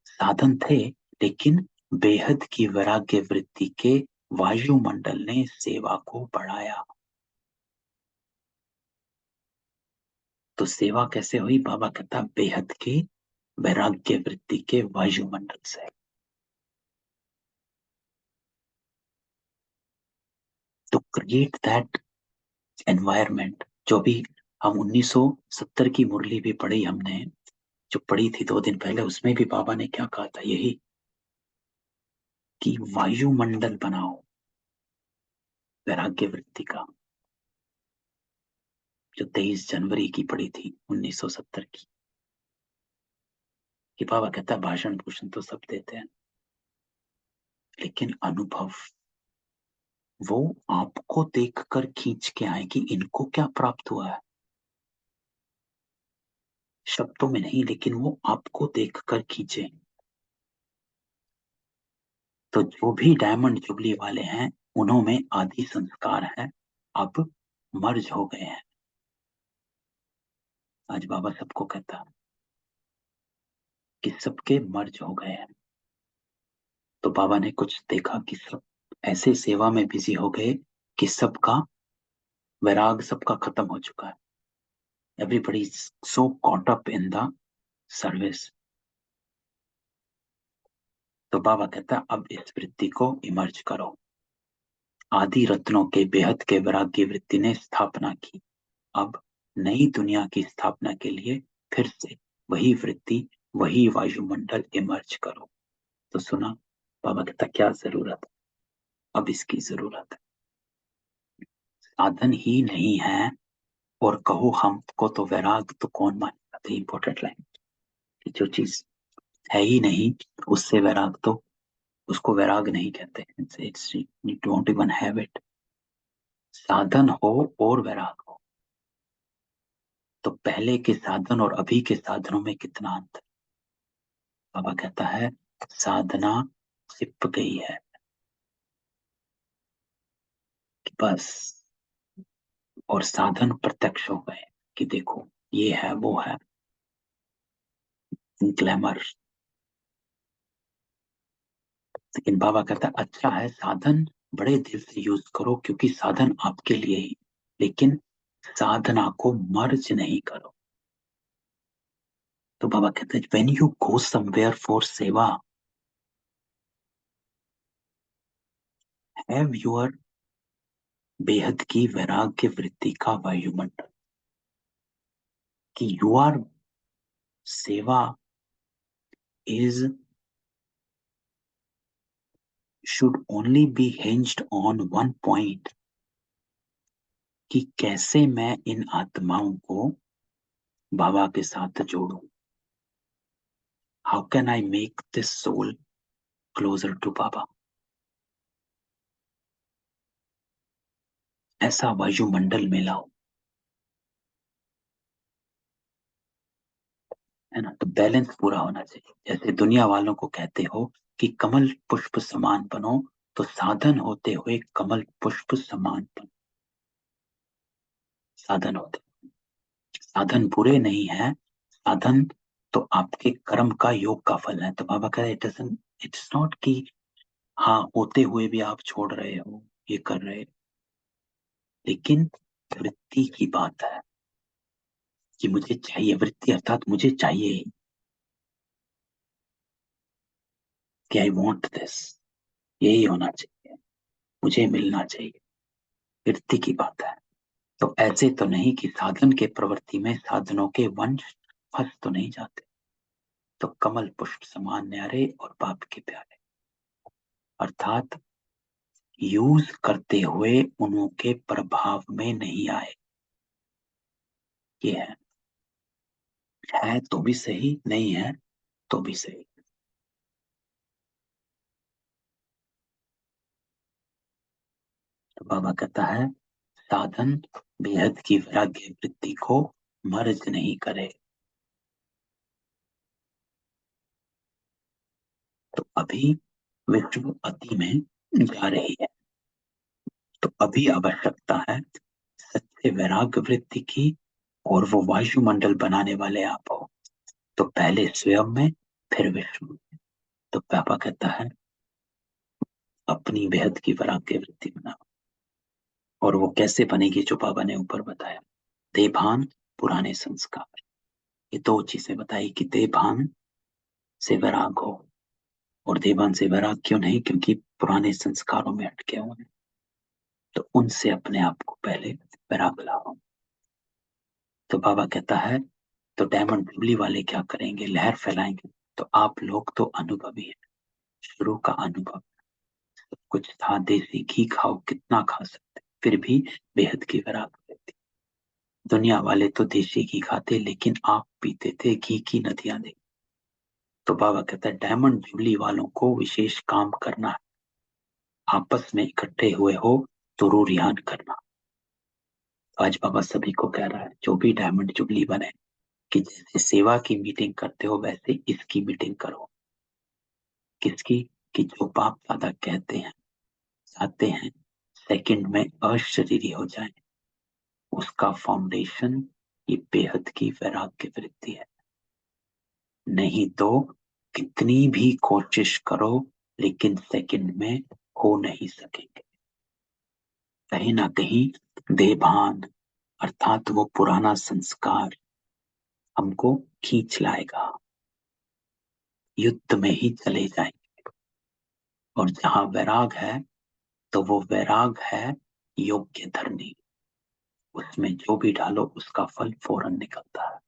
साधन थे, लेकिन बेहद की वैराग्य वृत्ति के वायुमंडल ने सेवा को बढ़ाया। तो सेवा कैसे हुई? बाबा कहता बेहद के वैराग्य वृत्ति के वायुमंडल से। तो क्रिएट दैट एनवायरमेंट। जो भी हम 1970 की मुरली भी पढ़ी हमने, जो पढ़ी थी 2 दिन पहले, उसमें भी बाबा ने क्या कहा था, यही कि वायुमंडल बनाओ वैराग्य वृत्ति का। जो 23 जनवरी की पढ़ी थी 1970 की, कि बाबा कहता है भाषण भूषण तो सब देते हैं, लेकिन अनुभव वो आपको देखकर खींच के आए कि इनको क्या प्राप्त हुआ है। शब्दों में नहीं, लेकिन वो आपको देखकर खींचे। तो जो भी डायमंड जुबली वाले हैं, उन्होंने आदि संस्कार है, अब मर्ज हो गए हैं। आज बाबा सबको कहता है कि सबके मर्ज हो गए हैं। तो बाबा ने कुछ देखा कि सब ऐसे सेवा में बिजी हो गए कि सबका वैराग सबका खत्म हो चुका है। Everybody so cot up in the service. तो बाबा कहता है अब इस वृत्ति को इमर्ज करो। आदि रत्नों के बेहद के वैराग्य वृत्ति ने स्थापना की। अब नई दुनिया की स्थापना के लिए फिर से वही वृत्ति, वही वायुमंडल इमर्ज करो। तो सुना बाबा कहता क्या जरूरत है? अब इसकी जरूरत है। साधन ही नहीं है और कहो हमको तो वैराग तो कौन मानेगा। तो इंपॉर्टेंट लाइन, जो चीज है ही नहीं उससे वैराग तो, उसको वैराग नहीं कहते। It's you don't even have it. साधन हो और वैराग हो, तो पहले के साधन और अभी के साधनों में कितना अंतर। बाबा कहता है साधना सिप गई है कि बस, और साधन प्रत्यक्ष हो गए कि देखो ये है वो है, ग्लैमर। लेकिन बाबा कहता है अच्छा है साधन बड़े दिल से यूज करो क्योंकि साधन आपके लिए ही, लेकिन साधना को मर्ज नहीं करो। तो बाबा कहते हैं when you go somewhere for सेवा, हैव योर बेहद की वैराग्य वृत्ति का वायुमंडल, कि यू आर सेवा is should only be hinged on one point, कि कैसे मैं इन आत्माओं को बाबा के साथ जोड़ूं। How can I make this soul closer to Baba. ऐसा वायुमंडल में लाओ, है ना। तो बैलेंस पूरा होना चाहिए। जैसे दुनिया वालों को कहते हो कि कमल पुष्प समान बनो, तो साधन होते हुए कमल पुष्प समान बनो। साधन होते, साधन बुरे नहीं है, साधन तो आपके कर्म का योग का फल है। तो बाबा कह रहे इट्स नॉट कि हाँ होते हुए भी आप छोड़ रहे हो, ये कर रहे हो, लेकिन वृत्ति की बात है कि मुझे चाहिए, वृत्ति अर्थात मुझे चाहिए ही, कि आई वॉन्ट दिस, यही होना चाहिए, मुझे मिलना चाहिए, वृत्ति की बात है। तो ऐसे तो नहीं कि साधन के प्रवृत्ति में साधनों के वंश फंस तो नहीं जाते। तो कमल पुष्प समान न्यारे और बाप के प्यारे, अर्थात यूज करते हुए उनके प्रभाव में नहीं आए। ये है तो भी सही, नहीं है तो भी सही। तो बाबा कहता है साधन बेहद की वैराग्य वृत्ति को मर्ज नहीं करे। तो अभी विश्व अति में जा रही है, तो अभी आवश्यकता है सच्चे वैराग्य वृत्ति की, और वो वायुमंडल बनाने वाले आप हो। तो पहले स्वयं में, फिर विश्व में। तो पापा कहता है अपनी बेहद की वैराग्य वृत्ति बनाओ। और वो कैसे बनेगी, जो बाबा ने ऊपर बताया, देभान पुराने संस्कार। ये दो चीजें बताई कि देभान से वैराग हो, और देभान से वैराग क्यों नहीं, क्योंकि पुराने संस्कारों में अटके हुए हैं। तो उनसे अपने आप को पहले वैराग लाओ। तो बाबा कहता है तो डायमंड जुबली वाले क्या करेंगे, लहर फैलाएंगे। तो आप लोग तो अनुभवी हैं, शुरू का अनुभव, सब कुछ था, देसी घी खाओ कितना खा सकते, फिर भी बेहद की वैराग रहती। दुनिया वाले तो देसी घी खाते, लेकिन आप पीते थे घी की नदियां दे। तो बाबा कहता है डायमंड जुबली वालों को विशेष काम करना है, आपस में इकट्ठे हुए हो तो रूरियान करना। आज बाबा सभी को कह रहा है जो भी डायमंड जुबली बने, कि जैसे सेवा की मीटिंग करते हो वैसे इसकी मीटिंग करो। किसकी, कि जो बाप दादा कहते हैं, चाहते हैं सेकंड में अशरीरी हो जाए, उसका फाउंडेशन ये बेहद की वैराग्य वृत्ति है। नहीं तो कितनी भी कोशिश करो, लेकिन सेकंड में हो नहीं सकेंगे। कहीं ना कहीं देभान अर्थात वो पुराना संस्कार हमको खींच लाएगा, युद्ध में ही चले जाएंगे। और जहां वैराग है तो वो वैराग है योग्य धरनी, उसमें जो भी डालो उसका फल फौरन निकलता है।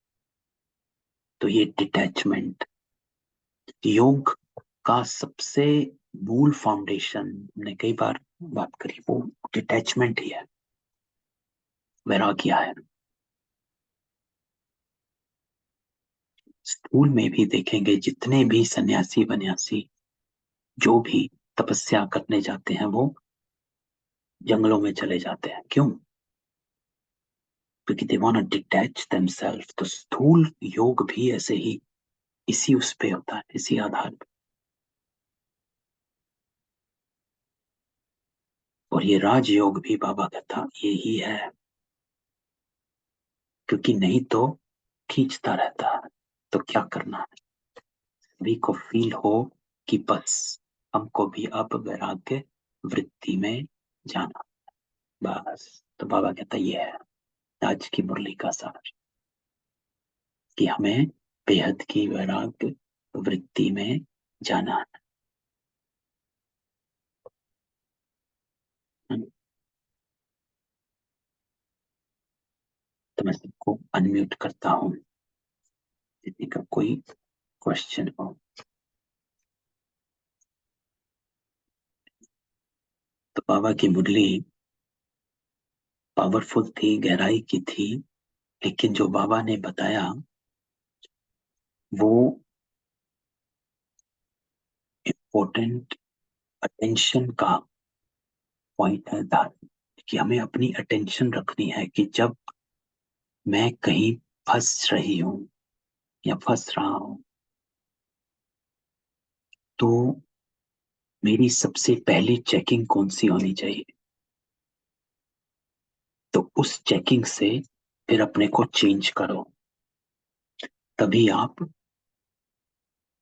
तो ये डिटैचमेंट योग का सबसे मूल फाउंडेशन, हमने कई बार बात करी, वो डिटैचमेंट ही है, वैराग्य है। स्कूल में भी देखेंगे जितने भी सन्यासी वन्यासी जो भी तपस्या करने जाते हैं वो जंगलों में चले जाते हैं, क्यों? क्योंकि they want to detach themselves. तो स्थूल योग भी ऐसे ही इसी उस पे होता है, इसी आधार पे। और ये राजयोग भी बाबा कहता यही है, क्योंकि नहीं तो खींचता रहता है। तो क्या करना है, सभी को फील हो कि बस हमको भी अब वैराग्य वृत्ति में जाना, बस। तो बाबा कहता ये है आज की मुरली का सार, कि हमें बेहद की वैराग्य वृत्ति में जाना है। तो मैं सबको अनम्यूट करता हूँ, यदि का कोई क्वेश्चन हो। तो बाबा की मुरली पावरफुल थी, गहराई की थी, लेकिन जो बाबा ने बताया वो इम्पोर्टेंट अटेंशन का पॉइंट है, कि हमें अपनी अटेंशन रखनी है कि जब मैं कहीं फंस रही हूं या फंस रहा हूं, तो मेरी सबसे पहली चेकिंग कौन सी होनी चाहिए। तो उस चेकिंग से फिर अपने को चेंज करो, तभी आप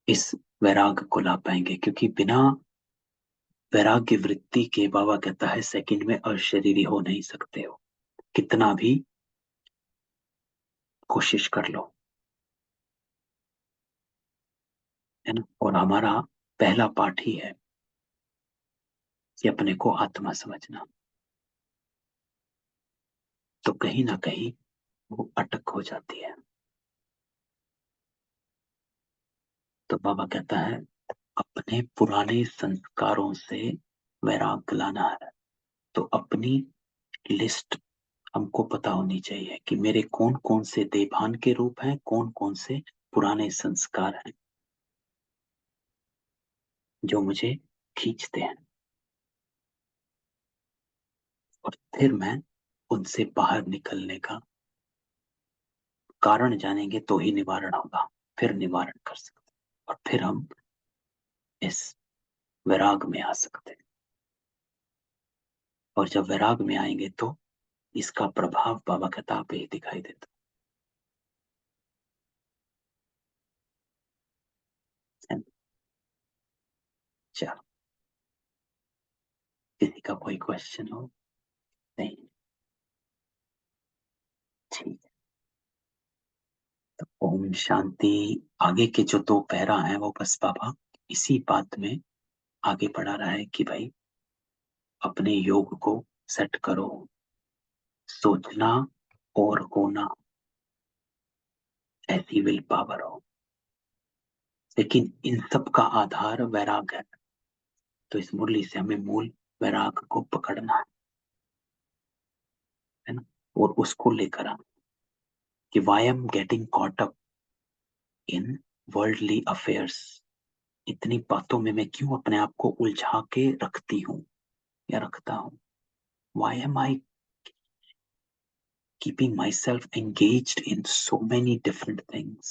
इस वैराग को ला पाएंगे। क्योंकि बिना वैराग्य वृत्ति के बाबा कहता है सेकंड में अशरीरी हो नहीं सकते हो, कितना भी कोशिश कर लो, है ना। और हमारा पहला पाठ ही है कि अपने को आत्मा समझना। तो कहीं ना कहीं वो अटक हो जाती है। तो बाबा कहता है अपने पुराने संस्कारों से वैराग लाना है। तो अपनी लिस्ट हमको पता होनी चाहिए कि मेरे कौन कौन से देभान के रूप हैं, कौन कौन से पुराने संस्कार हैं जो मुझे खींचते हैं। और फिर मैं उनसे बाहर निकलने का कारण जानेंगे तो ही निवारण होगा, फिर निवारण कर सकते हैं और फिर हम इस वैराग में आ सकते हैं। और जब वैराग में आएंगे तो इसका प्रभाव बाबा किताब पे ही दिखाई देता है। चलो, किसी का कोई क्वेश्चन हो? नहीं? ठीक है। तो ओम शांति। आगे के जो दो पैरा हैं वो बस बाबा इसी बात में आगे बढ़ा रहा है कि भाई अपने योग को सेट करो, सोचना और होना, ऐसी विल पावर हो। लेकिन इन सब का आधार वैराग है। तो इस मुरली से हमें मूल वैराग को पकड़ना है ना, और उसको लेकर आना कि why am getting caught up in worldly affairs. इतनी बातों में मैं क्यों अपने आप को उलझा के रखती हूँ या रखता हूँ। Y M I keeping myself engaged in so many different things।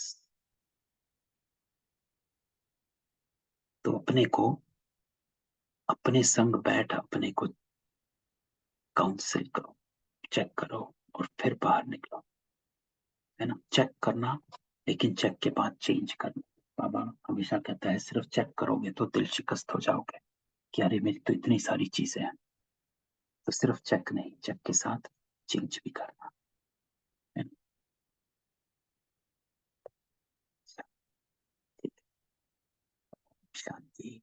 तो अपने को अपने संग बैठ अपने को काउंसिल करो, चेक करो और फिर बाहर निकलो, है ना। चेक करना, लेकिन चेक के बाद चेंज करना। बाबा हमेशा कहता है सिर्फ चेक करोगे तो दिल शिकस्त हो जाओगे कि अरे मेरी तो इतनी सारी चीजें हैं। तो सिर्फ चेक नहीं, चेक के साथ चेंज भी करना है ना? ठीक है। शांति।